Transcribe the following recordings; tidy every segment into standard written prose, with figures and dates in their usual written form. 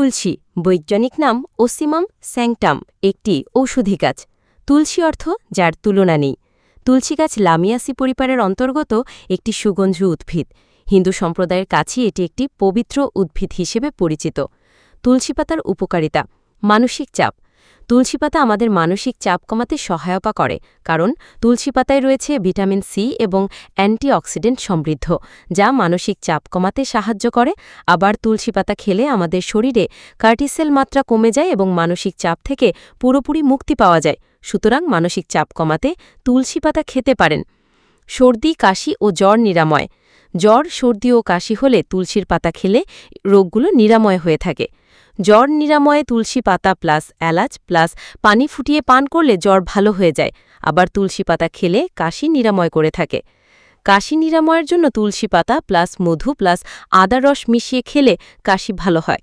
তুলসী বৈজ্ঞানিক নাম ওসিমাম স্যাংটাম একটি ঔষধি গাছ। তুলসী অর্থ যার তুলনা নেই। তুলসী গাছ লামিয়াসি পরিবারের অন্তর্গত একটি সুগন্ধি উদ্ভিদ। হিন্দু সম্প্রদায়ের কাছে এটি একটি পবিত্র উদ্ভিদ হিসেবে পরিচিত। তুলসী পাতার উপকারিতা। মানসিক চাপ। তুলসী পাতা আমাদের মানসিক চাপ কমাতে সহায়তা করে, কারণ তুলসী পাতায় রয়েছে ভিটামিন সি এবং অ্যান্টিঅক্সিডেন্ট সমৃদ্ধ, যা মানসিক চাপ কমাতে সাহায্য করে। আবার তুলসী পাতা খেলে আমাদের শরীরে কর্টিসল মাত্রা কমে যায় এবং মানসিক চাপ থেকে পুরোপুরি মুক্তি পাওয়া যায়। সুতরাং মানসিক চাপ কমাতে তুলসী পাতা খেতে পারেন। সর্দি, কাশি ও জ্বর নিরাময়। জ্বর, সর্দি ও কাশি হলে তুলসীর পাতা খেলে রোগগুলো নিরাময় হয়ে থাকে। জ্বর নিরাময়ে তুলসী পাতা প্লাস এলাচ প্লাস পানি ফুটিয়ে পান করলে জ্বর ভালো হয়ে যায়। আবার তুলসী পাতা খেলে কাশি নিরাময় করে থাকে। কাশি নিরাময়ের জন্য তুলসী পাতা প্লাস মধু প্লাস আদার রস মিশিয়ে খেলে কাশি ভালো হয়।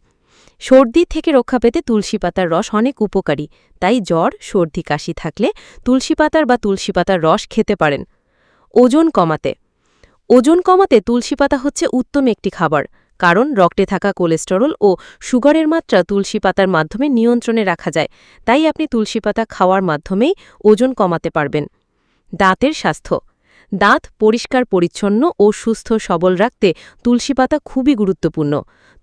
সর্দি থেকে রক্ষা পেতে তুলসী পাতার রস অনেক উপকারী, তাই জ্বর, সর্দি, কাশি থাকলে তুলসী পাতার রস খেতে পারেন। ওজন কমাতে। ওজন কমাতে তুলসী পাতা হচ্ছে উত্তম একটি খাবার, কারণ রক্তে থাকা কোলেস্টেরল ও সুগারের মাত্রা তুলসী পাতার মাধ্যমে নিয়ন্ত্রণে রাখা যায়। তাই আপনি তুলসী পাতা খাওয়ার মাধ্যমেই ওজন কমাতে পারবেন। দাঁতের স্বাস্থ্য। দাঁত পরিষ্কার পরিচ্ছন্ন ও সুস্থ সবল রাখতে তুলসী পাতা খুবই গুরুত্বপূর্ণ।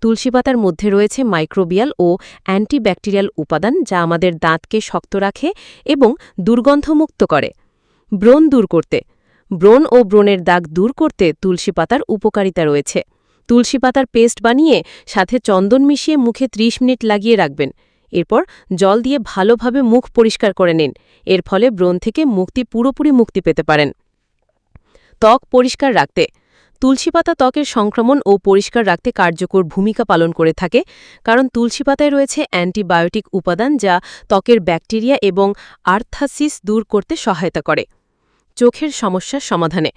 তুলসী পাতার মধ্যে রয়েছে মাইক্রোবিয়াল ও অ্যান্টিব্যাকটেরিয়াল উপাদান, যা আমাদের দাঁতকে শক্ত রাখে এবং দুর্গন্ধমুক্ত করে। ব্রণ দূর করতে। ব্রণ ও ব্রণের দাগ দূর করতে তুলসী পাতার উপকারিতা রয়েছে। তুলসী পাতার পেস্ট বানিয়ে সাথে চন্দন মিশিয়ে মুখে 30 মিনিট লাগিয়ে রাখবেন। এরপর জল দিয়ে ভালোভাবে মুখ পরিষ্কার করে নিন। এর ফলে ব্রণ থেকে পুরোপুরি মুক্তি পেতে পারেন। ত্বক পরিষ্কার রাখতে। তুলসী পাতা ত্বকের সংক্রমণ ও পরিষ্কার রাখতে কার্যকর ভূমিকা পালন করে থাকে, কারণ তুলসী পাতায় রয়েছে অ্যান্টিবায়োটিক উপাদান, যা ত্বকের ব্যাকটেরিয়া এবং আর্থ্রাইটিস দূর করতে সহায়তা করে। চোখের সমস্যার সমাধানে।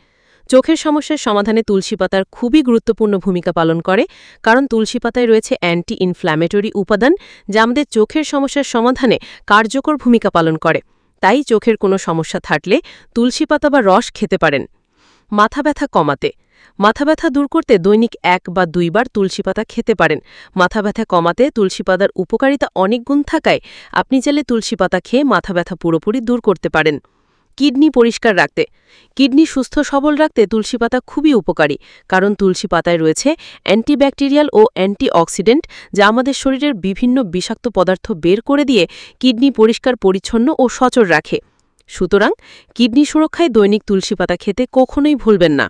চোখের সমস্যার সমাধানে তুলসী পাতার খুবই গুরুত্বপূর্ণ ভূমিকা পালন করে, কারণ তুলসী পাতায় রয়েছে অ্যান্টি ইনফ্ল্যামেটরি উপাদান, যা আমাদের চোখের সমস্যার সমাধানে কার্যকর ভূমিকা পালন করে। তাই চোখের কোনো সমস্যা থাকলে তুলসী পাতা বা রস খেতে পারেন। মাথা ব্যথা কমাতে। মাথা ব্যথা দূর করতে দৈনিক 1 বা 2 বার তুলসী পাতা খেতে পারেন। মাথা ব্যথা কমাতে তুলসী পাতার উপকারিতা অনেক গুণ থাকায় আপনি চাইলে তুলসী পাতা খেয়ে মাথা ব্যথা পুরোপুরি দূর করতে পারেন। কিডনি পরিষ্কার রাখতে। কিডনি সুস্থ সবল রাখতে তুলসী পাতা খুবই উপকারী, কারণ তুলসী পাতায় রয়েছে অ্যান্টিব্যাকটেরিয়াল ও অ্যান্টিঅক্সিডেন্ট, যা আমাদের শরীরের বিভিন্ন বিষাক্ত পদার্থ বের করে দিয়ে কিডনি পরিষ্কার পরিচ্ছন্ন ও সচল রাখে। সুতরাং কিডনি সুরক্ষায় দৈনিক তুলসী পাতা খেতে কখনোই ভুলবেন না।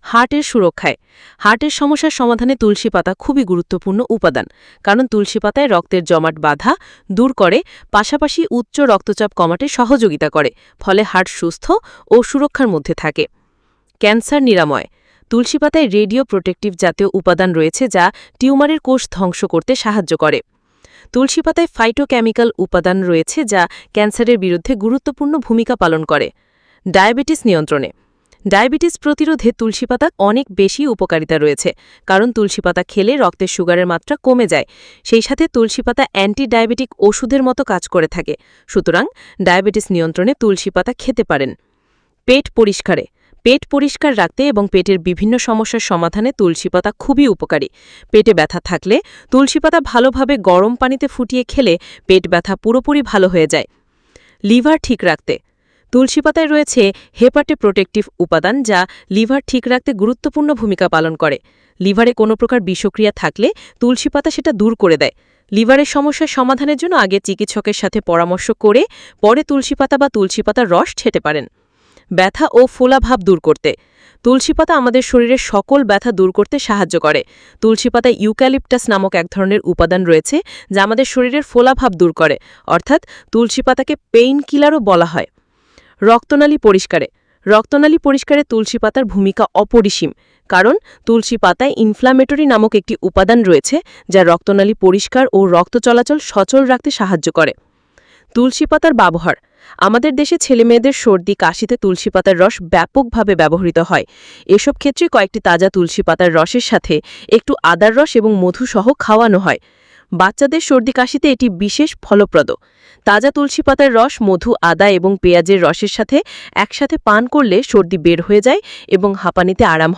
হার্টের সুরক্ষায়। হার্টের সমস্যার সমাধানে তুলসী পাতা খুবই গুরুত্বপূর্ণ উপাদান, কারণ তুলসী পাতায় রক্তের জমাট বাধা দূর করে, পাশাপাশি উচ্চ রক্তচাপ কমাতে সহযোগিতা করে, ফলে হার্ট সুস্থ ও সুরক্ষার মধ্যে থাকে। ক্যান্সার নিরাময়। তুলসী পাতায় রেডিও প্রোটেক্টিভ জাতীয় উপাদান রয়েছে, যা টিউমারের কোষ ধ্বংস করতে সাহায্য করে। তুলসী পাতায় ফাইটোকেমিক্যাল উপাদান রয়েছে, যা ক্যান্সারের বিরুদ্ধে গুরুত্বপূর্ণ ভূমিকা পালন করে। ডায়াবেটিস নিয়ন্ত্রণে। ডায়াবেটিস প্রতিরোধে তুলসী পাতা অনেক বেশি উপকারিতা রয়েছে, কারণ তুলসী পাতা খেলে রক্তের সুগারের মাত্রা কমে যায়। সেই সাথে তুলসী পাতা অ্যান্টি ডায়াবেটিক ওষুধের মতো কাজ করে থাকে। সুতরাং ডায়াবেটিস নিয়ন্ত্রণে তুলসী পাতা খেতে পারেন। পেট পরিষ্কারে। পেট পরিষ্কার রাখতে এবং পেটের বিভিন্ন সমস্যার সমাধানে তুলসী পাতা খুবই উপকারী। পেটে ব্যথা থাকলে তুলসী পাতা ভালোভাবে গরম পানিতে ফুটিয়ে খেলে পেট ব্যথা পুরোপুরি ভালো হয়ে যায়। লিভার ঠিক রাখতে। তুলসী পাতায় রয়েছে হেপাটো প্রোটেক্টিভ উপাদান, যা লিভার ঠিক রাখতে গুরুত্বপূর্ণ ভূমিকা পালন করে। লিভারে কোনো প্রকার বিষক্রিয়া থাকলে তুলসী পাতা সেটা দূর করে দেয়। লিভারের সমস্যার সমাধানের জন্য আগে চিকিৎসকের সাথে পরামর্শ করে পরে তুলসী পাতা বা তুলসী পাতার রস খেতে পারেন। ব্যথা ও ফোলাভাব দূর করতে। তুলসী পাতা আমাদের শরীরের সকল ব্যথা দূর করতে সাহায্য করে। তুলসী পাতায় ইউক্যালিপটাস নামক এক ধরনের উপাদান রয়েছে, যা আমাদের শরীরের ফোলাভাব দূর করে, অর্থাৎ তুলসী পাতাকে পেইন কিলারও বলা হয়। রক্তনালী পরিষ্কারে। রক্তনালী পরিষ্কারে তুলসী পাতার ভূমিকা অপরিসীম, কারণ তুলসী পাতায় ইনফ্ল্যামেটরি নামক একটি উপাদান রয়েছে, যা রক্তনালী পরিষ্কার ও রক্ত চলাচল সচল রাখতে সাহায্য করে। তুলসী পাতার ব্যবহার। আমাদের দেশে ছেলেমেয়েদের সর্দি, কাশিতে তুলসী পাতার রস ব্যাপকভাবে ব্যবহৃত হয়। এসব ক্ষেত্রে কয়েকটি তাজা তুলসী পাতার রসের সাথে একটু আদার রস এবং মধু সহ খাওয়ানো হয়। বাচ্চাদের সর্দি কাশিতে এটি বিশেষ ফলপ্রদ। তাজা তুলসী পাতার রস, মধু, আদা এবং পেঁয়াজের রসের সাথে একসাথে পান করলে সর্দি বের হয়ে যায় এবং হাঁপানিতে আরাম হয়।